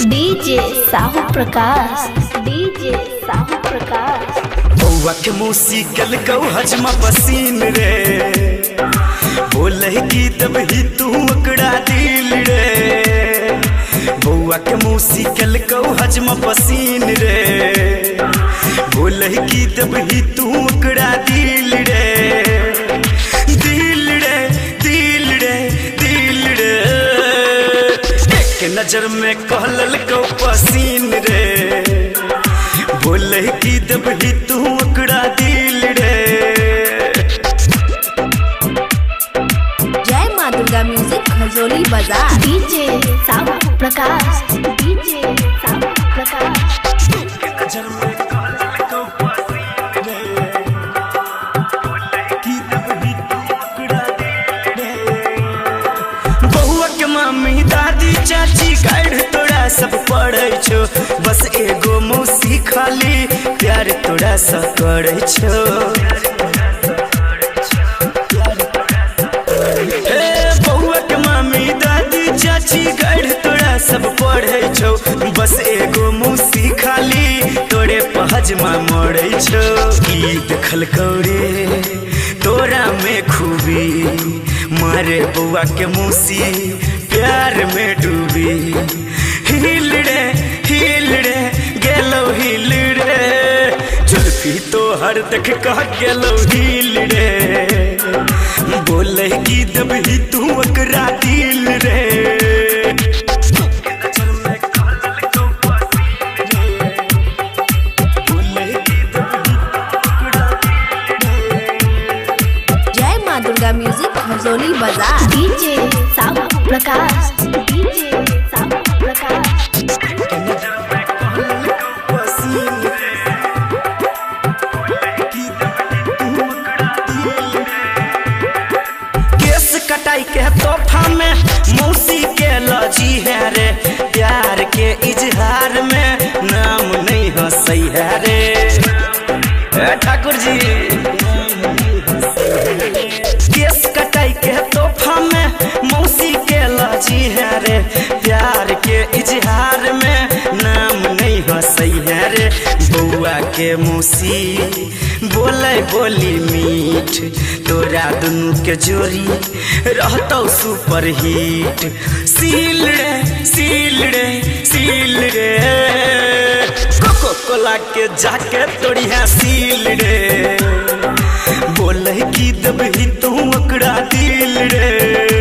DJ Sahu Prakash, DJ Sahu Prakash. बउआ के मुसीकल गौ हजमा पसीन रे, बोले की तब ही तू अकड़ा दिल रे। बउआ के मुसीकल गौ हजमा पसीन रे, बोले की तब ही तू अकड़ा दिल रे। दिल रे दिल रे दिल रे, एक नजर में कहलल गौ पसीन रे, बोले की तब ही तू अकड़ा दिल रे। जय माँ दुर्गा म्यूजिक खजोली बाजार। DJ Sahu Prakash, DJ Sahu Prakash. नजर में कहलल गौ पसीन रे, बोले की तब ही तू अकड़ा दिल रे। बउआ के मम्मी दादी चाची गाइड तोड़ा सब पढ़ै छो, बस एगो मौसी खाली प्यार तोड़ा सा करै छो। बउआ के मम्मी दादी चाची गाइड तोड़ा सब पढ़ै छो, बस एगो मौसी खाली तोरे पहजमा मोड़ै छो। ई देखल कौरे तोरा में खूबी, मारे बउआ के मौसी प्यार में डूबी। हिल रे गेलो हिल रे, जुल्फी तो हर देख कह गेलो हिल रे। बोले की दब ही तू अकड़ा दिल रे। जय माँ दुर्गा म्यूजिक खजोली बाजार। DJ Sahu Prakash, DJ Sahu Prakash. कटाई के तोहफा में मौसी के लजी है रे, प्यार के इजहार में नाम नहीं हंसई है रे। ठाकुर जी केस कटाई के तोहफा में मौसी के लजी है रे, प्यार के इजहार में नाम नहीं हंसई है रे। बउआ के मौसी बोले बोली मीठ, तोरा दुनू के जोड़ी रहतौ सुपर हिट। सील रे सील रे सील रे, कोको कोला के जाके तोड़ी है सील रे। बोले की दब ही तू अकड़ा दिल रे।